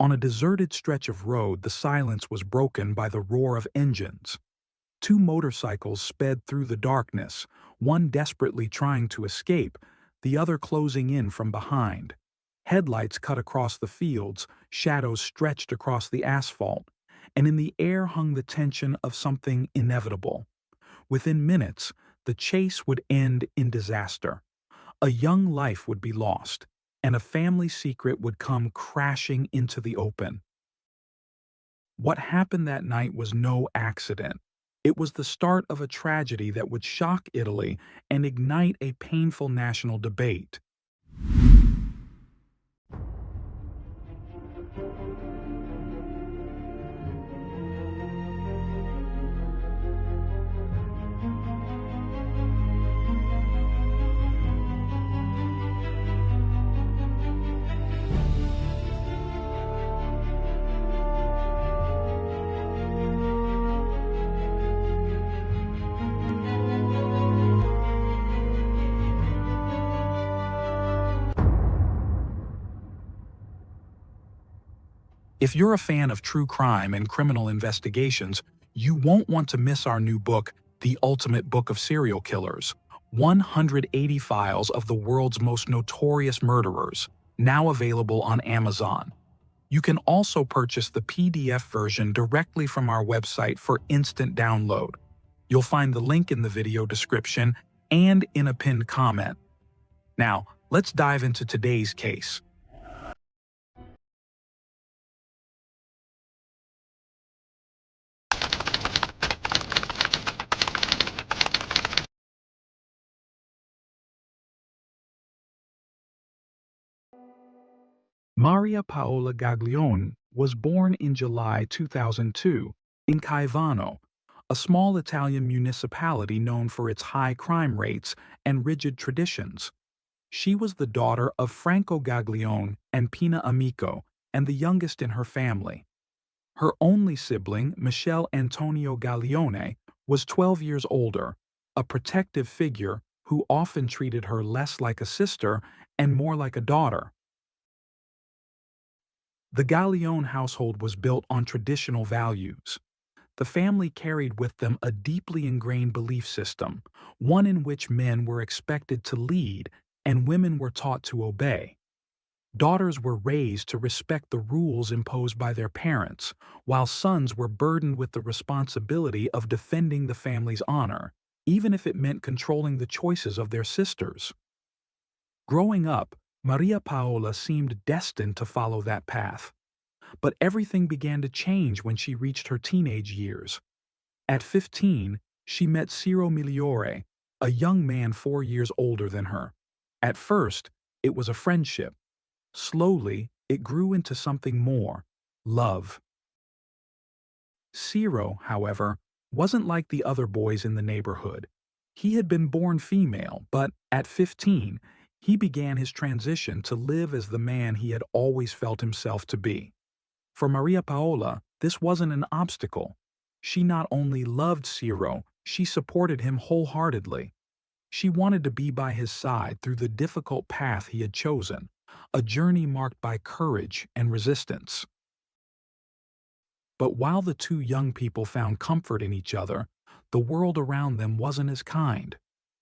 On a deserted stretch of road, the silence was broken by the roar of engines. Two motorcycles sped through the darkness, one desperately trying to escape, the other closing in from behind. Headlights cut across the fields, shadows stretched across the asphalt, and in the air hung the tension of something inevitable. Within minutes, the chase would end in disaster. A young life would be lost, and a family secret would come crashing into the open. What happened that night was no accident. It was the start of a tragedy that would shock Italy and ignite a painful national debate. If you're a fan of true crime and criminal investigations, you won't want to miss our new book, The Ultimate Book of Serial Killers: 180 Files of the World's Most Notorious Murderers, now available on Amazon. You can also purchase the PDF version directly from our website for instant download. You'll find the link in the video description and in a pinned comment. Now, let's dive into today's case. Maria Paola Gaglione was born in July 2002 in Caivano, a small Italian municipality known for its high crime rates and rigid traditions. She was the daughter of Franco Gaglione and Pina Amico, and the youngest in her family. Her only sibling, Michele Antonio Gaglione, was 12 years older, a protective figure who often treated her less like a sister and more like a daughter. The Gaglione household was built on traditional values. The family carried with them a deeply ingrained belief system, one in which men were expected to lead and women were taught to obey. Daughters were raised to respect the rules imposed by their parents, while sons were burdened with the responsibility of defending the family's honor, even if it meant controlling the choices of their sisters. Growing up, Maria Paola seemed destined to follow that path. But everything began to change when she reached her teenage years. At 15, she met Ciro Migliore, a young man 4 years older than her. At first, it was a friendship. Slowly, it grew into something more: love. Ciro, however, wasn't like the other boys in the neighborhood. He had been born female, but at 15, he began his transition to live as the man he had always felt himself to be. For Maria Paola, this wasn't an obstacle. She not only loved Ciro, she supported him wholeheartedly. She wanted to be by his side through the difficult path he had chosen, a journey marked by courage and resistance. But while the two young people found comfort in each other, the world around them wasn't as kind.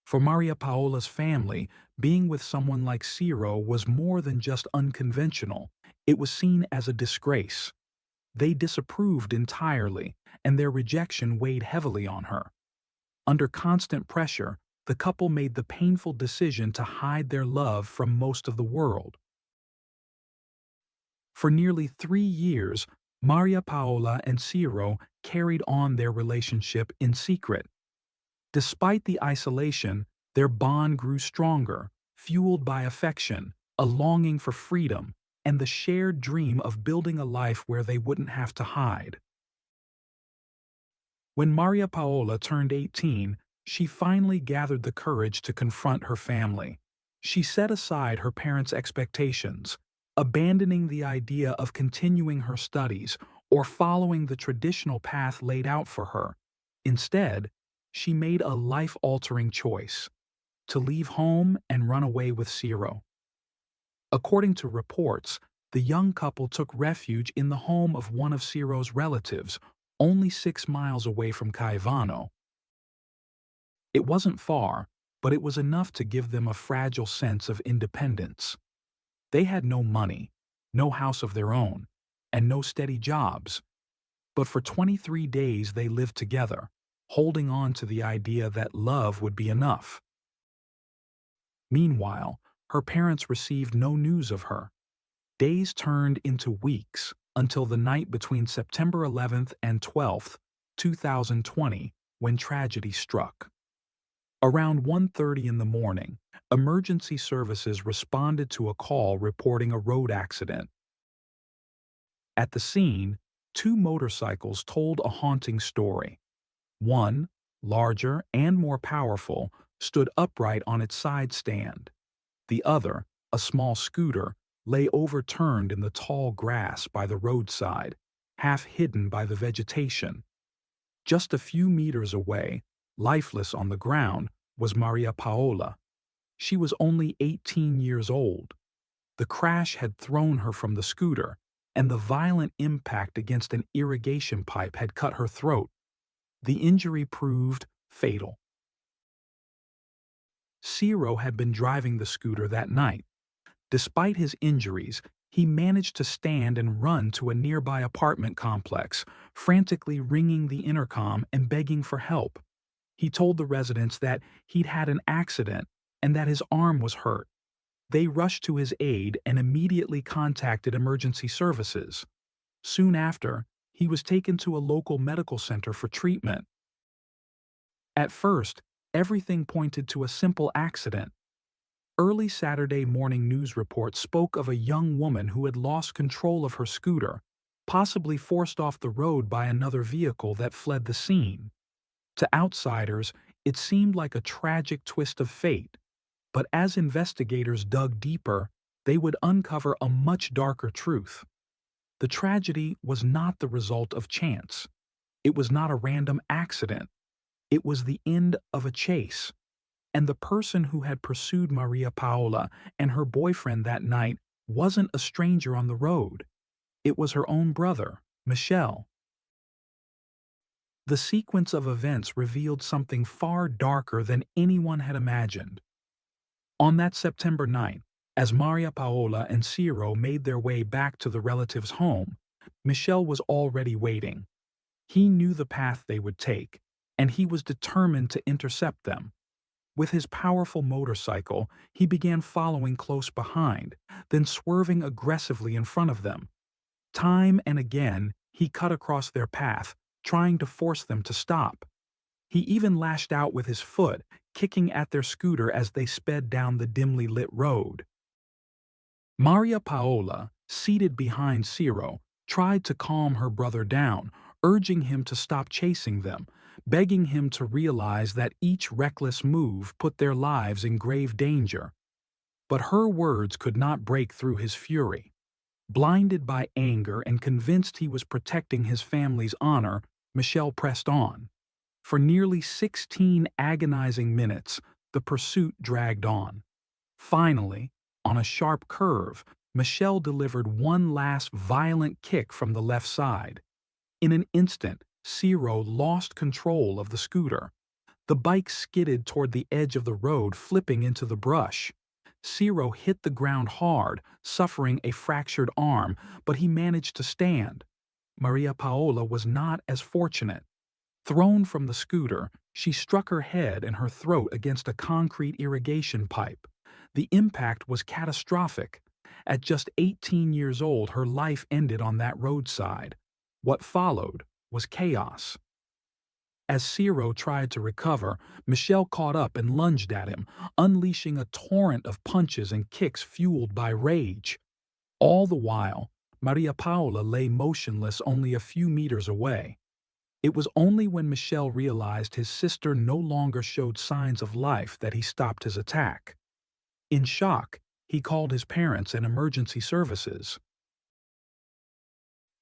For Maria Paola's family, being with someone like Ciro was more than just unconventional. It was seen as a disgrace. They disapproved entirely, and their rejection weighed heavily on her. Under constant pressure, the couple made the painful decision to hide their love from most of the world. For nearly 3 years, Maria Paola and Ciro carried on their relationship in secret. Despite the isolation, their bond grew stronger, fueled by affection, a longing for freedom, and the shared dream of building a life where they wouldn't have to hide. When Maria Paola turned 18, she finally gathered the courage to confront her family. She set aside her parents' expectations, abandoning the idea of continuing her studies or following the traditional path laid out for her. Instead, she made a life-altering choice: to leave home and run away with Ciro. According to reports, The young couple took refuge in the home of one of Ciro's relatives, only 6 miles away from Caivano. It wasn't far, but it was enough to give them a fragile sense of independence. They had no money, no house of their own, and no steady jobs. But for 23 days they lived together, holding on to the idea that love would be enough. Meanwhile, her parents received no news of her. Days turned into weeks until the night between September 11th and 12th, 2020, when tragedy struck. Around 1:30 in the morning, emergency services responded to a call reporting a road accident. At the scene, two motorcycles told a haunting story. One, larger and more powerful, stood upright on its side stand. The other, a small scooter, lay overturned in the tall grass by the roadside, half hidden by the vegetation. Just a few meters away, lifeless on the ground, was Maria Paola. She was only 18 years old. The crash had thrown her from the scooter, and the violent impact against an irrigation pipe had cut her throat. The injury proved fatal. Ciro had been driving the scooter that night. Despite his injuries, he managed to stand and run to a nearby apartment complex, frantically ringing the intercom and begging for help. He told the residents that he'd had an accident and that his arm was hurt. They rushed to his aid and immediately contacted emergency services. Soon after, he was taken to a local medical center for treatment. At first, everything pointed to a simple accident. Early Saturday morning news reports spoke of a young woman who had lost control of her scooter, possibly forced off the road by another vehicle that fled the scene. To outsiders, it seemed like a tragic twist of fate, but as investigators dug deeper, they would uncover a much darker truth. The tragedy was not the result of chance. It was not a random accident. It was the end of a chase. And the person who had pursued Maria Paola and her boyfriend that night wasn't a stranger on the road. It was her own brother, Michel. The sequence of events revealed something far darker than anyone had imagined. On that September night, as Maria Paola and Ciro made their way back to the relative's home, Michel was already waiting. He knew the path they would take, and he was determined to intercept them. With his powerful motorcycle, he began following close behind, then swerving aggressively in front of them. Time and again, he cut across their path, trying to force them to stop. He even lashed out with his foot, kicking at their scooter as they sped down the dimly lit road. Maria Paola, seated behind Ciro, tried to calm her brother down, urging him to stop chasing them, begging him to realize that each reckless move put their lives in grave danger. But her words could not break through his fury. Blinded by anger and convinced he was protecting his family's honor, Michel pressed on. For nearly 16 agonizing minutes, the pursuit dragged on. Finally, on a sharp curve, Michel delivered one last violent kick from the left side. In an instant, Ciro lost control of the scooter. The bike skidded toward the edge of the road, flipping into the brush. Ciro hit the ground hard, suffering a fractured arm, but he managed to stand. Maria Paola was not as fortunate. Thrown from the scooter, she struck her head and her throat against a concrete irrigation pipe. The impact was catastrophic. At just 18 years old, her life ended on that roadside. What followed was chaos. As Ciro tried to recover, Michel caught up and lunged at him, unleashing a torrent of punches and kicks fueled by rage. All the while, Maria Paola lay motionless only a few meters away. It was only when Michel realized his sister no longer showed signs of life that he stopped his attack. In shock, he called his parents and emergency services.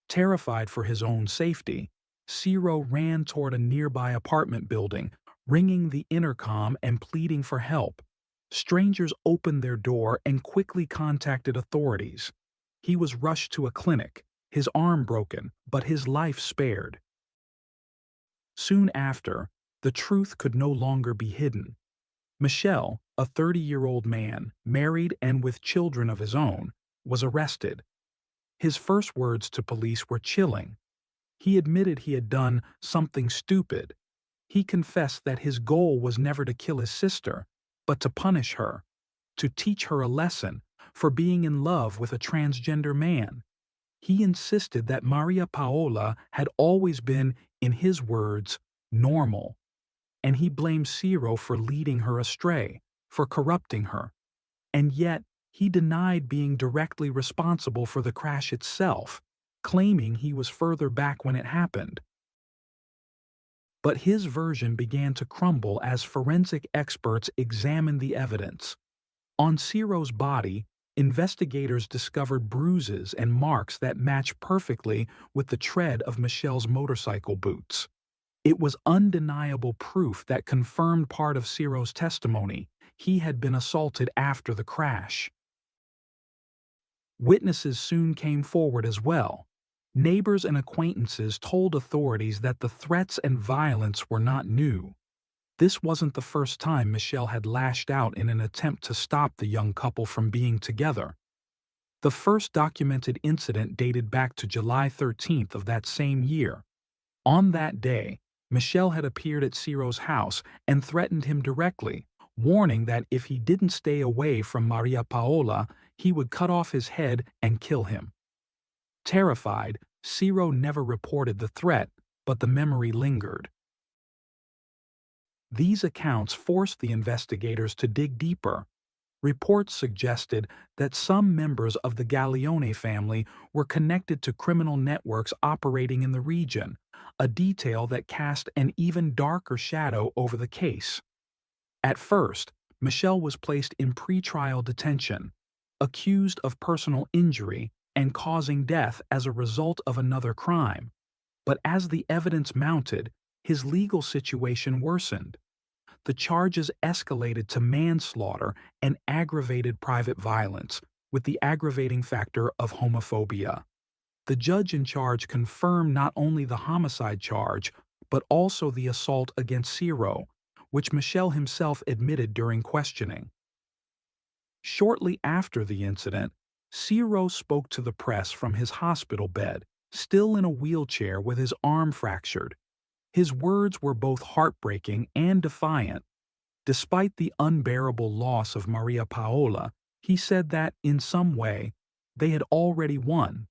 Terrified for his own safety, Ciro ran toward a nearby apartment building, ringing the intercom and pleading for help. Strangers opened their door and quickly contacted authorities. He was rushed to a clinic, his arm broken, but his life spared. Soon after, the truth could no longer be hidden. Michel, a 30-year-old man, married and with children of his own, was arrested. His first words to police were chilling. He admitted he had done something stupid. He confessed that his goal was never to kill his sister, but to punish her, to teach her a lesson for being in love with a transgender man. He insisted that Maria Paola had always been, in his words, normal, and he blamed Ciro for leading her astray, for corrupting her. And yet, he denied being directly responsible for the crash itself, claiming he was further back when it happened. But his version began to crumble as forensic experts examined the evidence. On Ciro's body, investigators discovered bruises and marks that matched perfectly with the tread of Michel's motorcycle boots. It was undeniable proof that confirmed part of Ciro's testimony. He had been assaulted after the crash. Witnesses soon came forward as well. Neighbors and acquaintances told authorities that the threats and violence were not new. This wasn't the first time Michel had lashed out in an attempt to stop the young couple from being together. The first documented incident dated back to July 13th of that same year. On that day, Michel had appeared at Ciro's house and threatened him directly, warning that if he didn't stay away from Maria Paola, he would cut off his head and kill him. Terrified, Ciro never reported the threat, but the memory lingered. These accounts forced the investigators to dig deeper. Reports suggested that some members of the Gaglione family were connected to criminal networks operating in the region, a detail that cast an even darker shadow over the case. At first, Michel was placed in pretrial detention, accused of personal injury and causing death as a result of another crime. But as the evidence mounted, his legal situation worsened. The charges escalated to manslaughter and aggravated private violence, with the aggravating factor of homophobia. The judge in charge confirmed not only the homicide charge, but also the assault against Ciro, which Michel himself admitted during questioning. Shortly after the incident, Ciro spoke to the press from his hospital bed, still in a wheelchair with his arm fractured. His words were both heartbreaking and defiant. Despite the unbearable loss of Maria Paola, he said that, in some way, they had already won,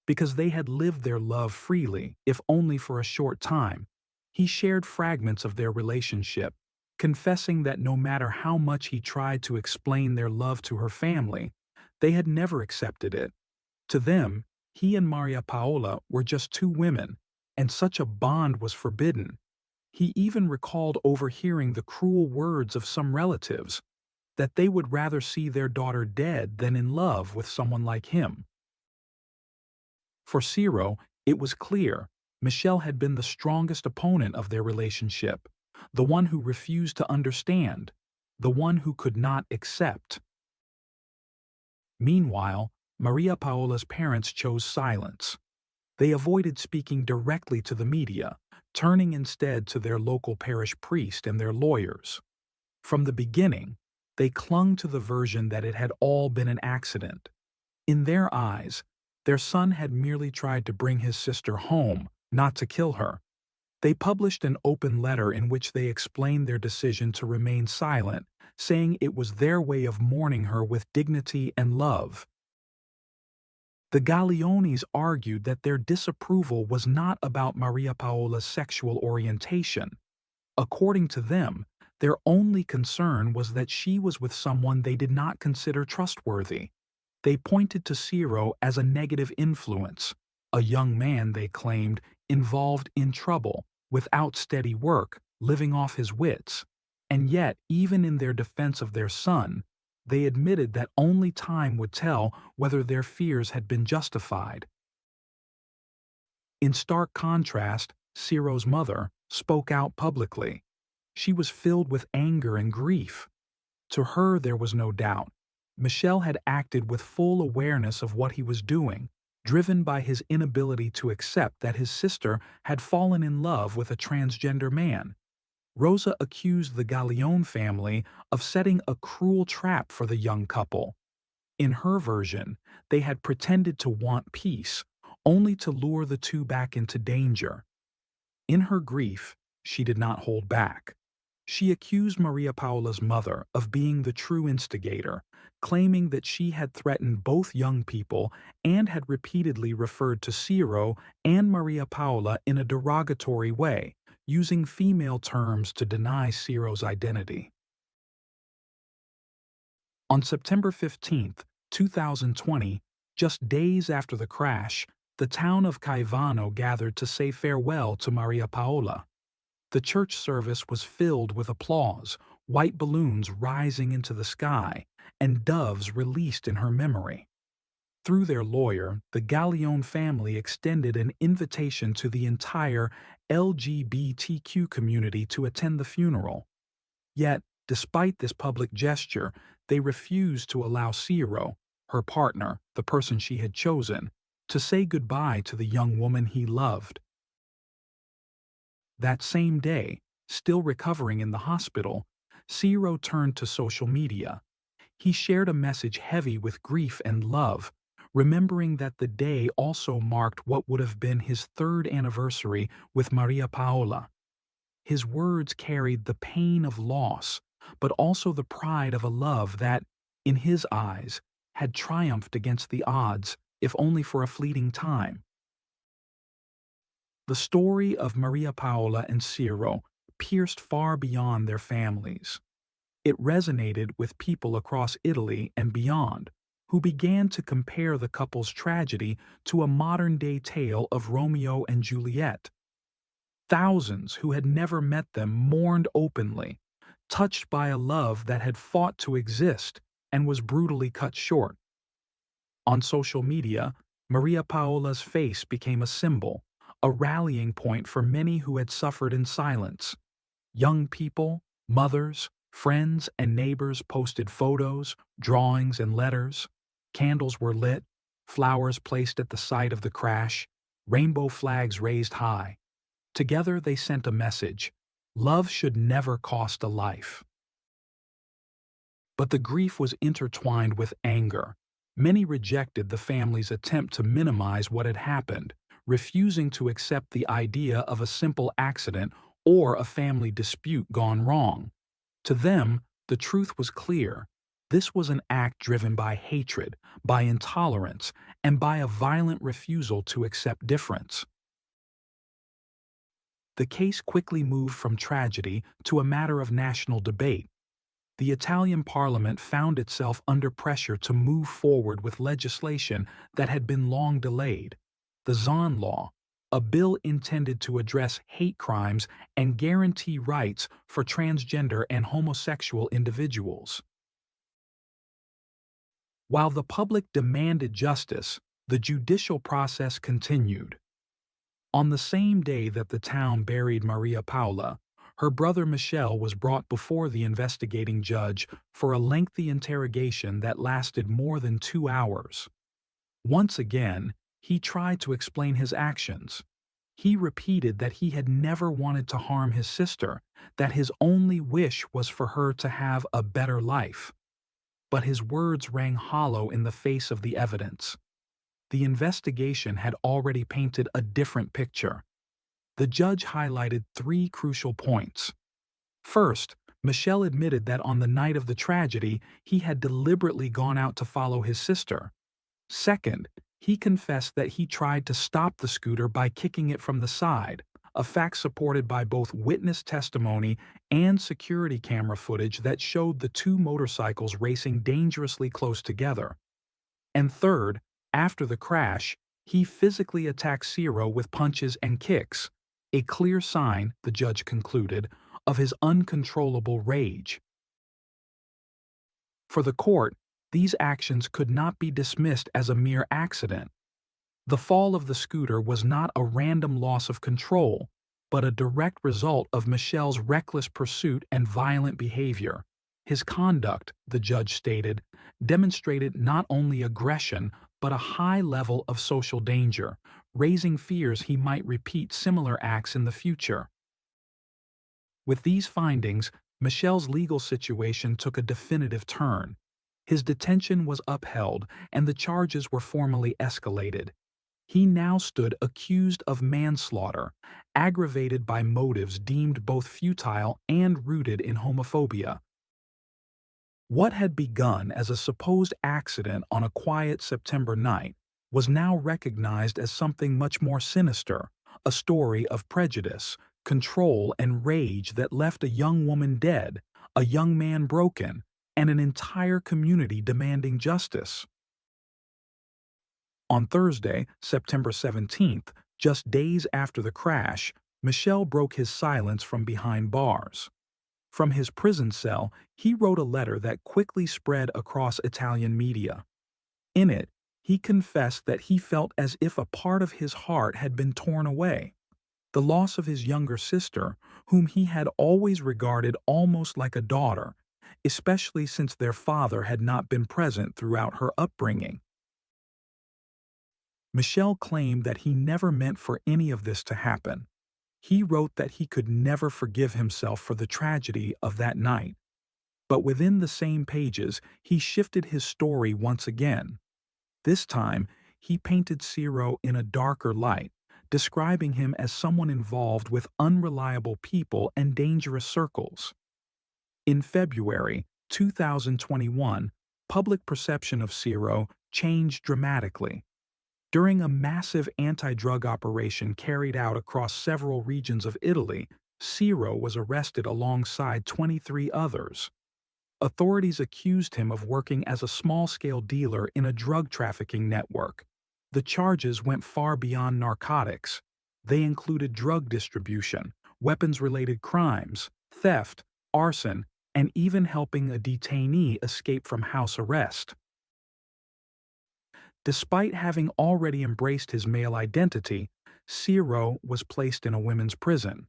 because they had lived their love freely, if only for a short time. He shared fragments of their relationship, confessing that no matter how much he tried to explain their love to her family, they had never accepted it. To them, he and Maria Paola were just two women, and such a bond was forbidden. He even recalled overhearing the cruel words of some relatives, that they would rather see their daughter dead than in love with someone like him. For Ciro, it was clear Michel had been the strongest opponent of their relationship, the one who refused to understand, the one who could not accept. Meanwhile, Maria Paola's parents chose silence. They avoided speaking directly to the media, turning instead to their local parish priest and their lawyers. From the beginning, they clung to the version that it had all been an accident. In their eyes, their son had merely tried to bring his sister home, not to kill her. They published an open letter in which they explained their decision to remain silent, saying it was their way of mourning her with dignity and love. The Gagliones argued that their disapproval was not about Maria Paola's sexual orientation. According to them, their only concern was that she was with someone they did not consider trustworthy. They pointed to Ciro as a negative influence, a young man, they claimed, involved in trouble, without steady work, living off his wits. And yet, even in their defense of their son, they admitted that only time would tell whether their fears had been justified. In stark contrast, Ciro's mother spoke out publicly. She was filled with anger and grief. To her there was no doubt. Michel had acted with full awareness of what he was doing, driven by his inability to accept that his sister had fallen in love with a transgender man. Rosa accused the Gallione family of setting a cruel trap for the young couple. In her version, they had pretended to want peace, only to lure the two back into danger. In her grief, she did not hold back. She accused Maria Paola's mother of being the true instigator, claiming that she had threatened both young people and had repeatedly referred to Ciro and Maria Paola in a derogatory way, using female terms to deny Ciro's identity. On September 15, 2020, just days after the crash, the town of Caivano gathered to say farewell to Maria Paola. The church service was filled with applause, white balloons rising into the sky, and doves released in her memory. Through their lawyer, the Gallione family extended an invitation to the entire LGBTQ community to attend the funeral. Yet, despite this public gesture, they refused to allow Ciro, her partner, the person she had chosen, to say goodbye to the young woman he loved. That same day, still recovering in the hospital, Ciro turned to social media. He shared a message heavy with grief and love, remembering that the day also marked what would have been his third anniversary with Maria Paola. His words carried the pain of loss, but also the pride of a love that, in his eyes, had triumphed against the odds, if only for a fleeting time. The story of Maria Paola and Ciro pierced far beyond their families. It resonated with people across Italy and beyond, who began to compare the couple's tragedy to a modern-day tale of Romeo and Juliet. Thousands who had never met them mourned openly, touched by a love that had fought to exist and was brutally cut short. On social media, Maria Paola's face became a symbol, a rallying point for many who had suffered in silence. Young people, mothers, friends, and neighbors posted photos, drawings, and letters. Candles were lit, flowers placed at the site of the crash, rainbow flags raised high. Together they sent a message: love should never cost a life. But the grief was intertwined with anger. Many rejected the family's attempt to minimize what had happened, refusing to accept the idea of a simple accident or a family dispute gone wrong. To them, the truth was clear. This was an act driven by hatred, by intolerance, and by a violent refusal to accept difference. The case quickly moved from tragedy to a matter of national debate. The Italian parliament found itself under pressure to move forward with legislation that had been long delayed: the Zan Law, a bill intended to address hate crimes and guarantee rights for transgender and homosexual individuals. While the public demanded justice, the judicial process continued. On the same day that the town buried Maria Paola, her brother Michel was brought before the investigating judge for a lengthy interrogation that lasted more than 2 hours. Once again, he tried to explain his actions. He repeated that he had never wanted to harm his sister, that his only wish was for her to have a better life. But his words rang hollow in the face of the evidence. The investigation had already painted a different picture. The judge highlighted 3 crucial points. First, Michel admitted that on the night of the tragedy, he had deliberately gone out to follow his sister. Second, he confessed that he tried to stop the scooter by kicking it from the side, a fact supported by both witness testimony and security camera footage that showed the 2 motorcycles racing dangerously close together. And third, after the crash, he physically attacked Ciro with punches and kicks, a clear sign, the judge concluded, of his uncontrollable rage. For the court, these actions could not be dismissed as a mere accident. The fall of the scooter was not a random loss of control, but a direct result of Michel's reckless pursuit and violent behavior. His conduct, the judge stated, demonstrated not only aggression but a high level of social danger, raising fears he might repeat similar acts in the future. With these findings, Michel's legal situation took a definitive turn. His detention was upheld and the charges were formally escalated. He now stood accused of manslaughter, aggravated by motives deemed both futile and rooted in homophobia. What had begun as a supposed accident on a quiet September night was now recognized as something much more sinister, a story of prejudice, control, and rage that left a young woman dead, a young man broken, and an entire community demanding justice. On Thursday, September 17th, just days after the crash, Michel broke his silence from behind bars. From his prison cell, he wrote a letter that quickly spread across Italian media. In it, he confessed that he felt as if a part of his heart had been torn away. The loss of his younger sister, whom he had always regarded almost like a daughter, especially since their father had not been present throughout her upbringing. Michel claimed that he never meant for any of this to happen. He wrote that he could never forgive himself for the tragedy of that night. But within the same pages, he shifted his story once again. This time, he painted Ciro in a darker light, describing him as someone involved with unreliable people and dangerous circles. In February 2021, public perception of Ciro changed dramatically. During a massive anti-drug operation carried out across several regions of Italy, Ciro was arrested alongside 23 others. Authorities accused him of working as a small-scale dealer in a drug trafficking network. The charges went far beyond narcotics. They included drug distribution, weapons-related crimes, theft, arson, and even helping a detainee escape from house arrest. Despite having already embraced his male identity, Ciro was placed in a women's prison.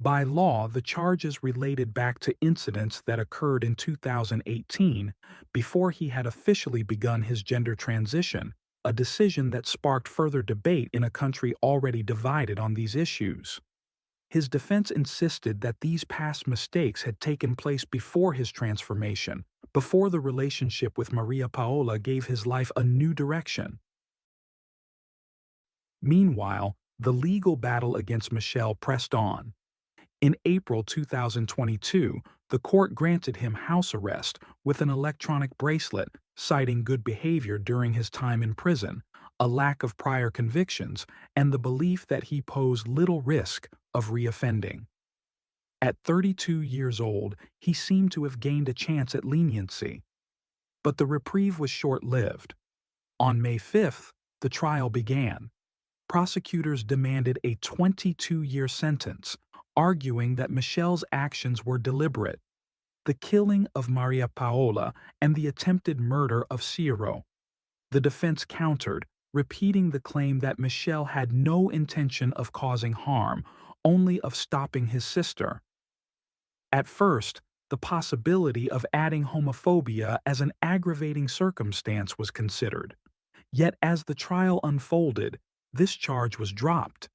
By law, the charges related back to incidents that occurred in 2018, before he had officially begun his gender transition, a decision that sparked further debate in a country already divided on these issues. His defense insisted that these past mistakes had taken place before his transformation, before the relationship with Maria Paola gave his life a new direction. Meanwhile, the legal battle against Michel pressed on. In April 2022, the court granted him house arrest with an electronic bracelet, citing good behavior during his time in prison, a lack of prior convictions, and the belief that he posed little risk of reoffending. At 32 years old, he seemed to have gained a chance at leniency. But the reprieve was short-lived. On May 5th, the trial began. Prosecutors demanded a 22-year sentence, arguing that Michel's actions were deliberate. The killing of Maria Paola and the attempted murder of Ciro. The defense countered, repeating the claim that Michel had no intention of causing harm, only of stopping his sister. At first, the possibility of adding homophobia as an aggravating circumstance was considered. Yet as the trial unfolded, this charge was dropped.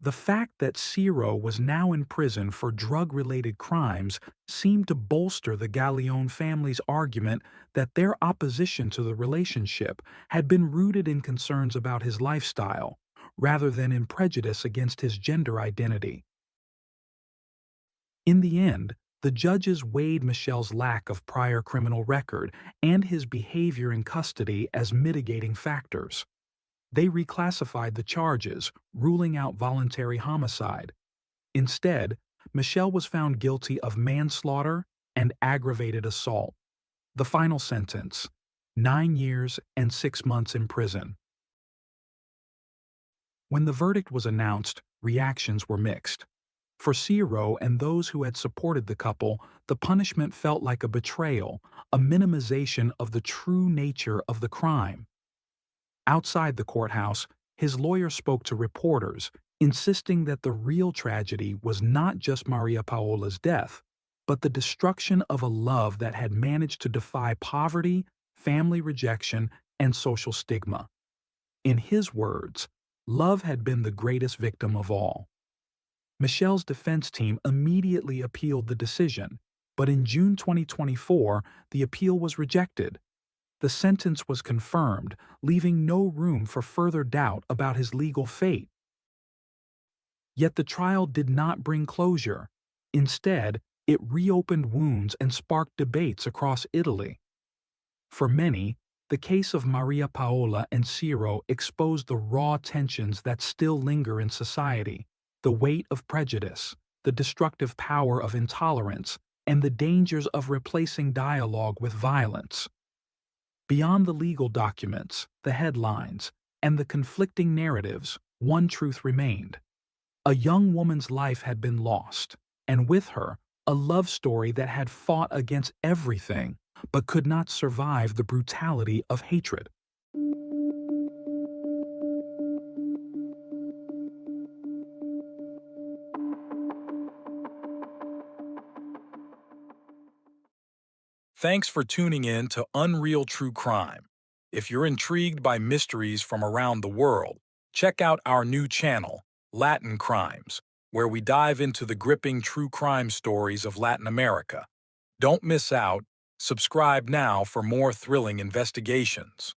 The fact that Ciro was now in prison for drug-related crimes seemed to bolster the Galleone family's argument that their opposition to the relationship had been rooted in concerns about his lifestyle, rather than in prejudice against his gender identity. In the end, the judges weighed Michel's lack of prior criminal record and his behavior in custody as mitigating factors. They reclassified the charges, ruling out voluntary homicide. Instead, Michel was found guilty of manslaughter and aggravated assault. The final sentence: 9 years and 6 months in prison. When the verdict was announced, reactions were mixed. For Ciro and those who had supported the couple, the punishment felt like a betrayal, a minimization of the true nature of the crime. Outside the courthouse, his lawyer spoke to reporters, insisting that the real tragedy was not just Maria Paola's death, but the destruction of a love that had managed to defy poverty, family rejection, and social stigma. In his words, love had been the greatest victim of all. Michelle's defense team immediately appealed the decision, but in June 2024, the appeal was rejected. The sentence was confirmed, leaving no room for further doubt about his legal fate. Yet the trial did not bring closure. Instead, it reopened wounds and sparked debates across Italy. For many, the case of Maria Paola and Ciro exposed the raw tensions that still linger in society, the weight of prejudice, the destructive power of intolerance, and the dangers of replacing dialogue with violence. Beyond the legal documents, the headlines, and the conflicting narratives, one truth remained. A young woman's life had been lost, and with her, a love story that had fought against everything but could not survive the brutality of hatred. Thanks for tuning in to Unreal True Crime. If you're intrigued by mysteries from around the world, check out our new channel, Latin Crimes, where we dive into the gripping true crime stories of Latin America. Don't miss out. Subscribe now for more thrilling investigations.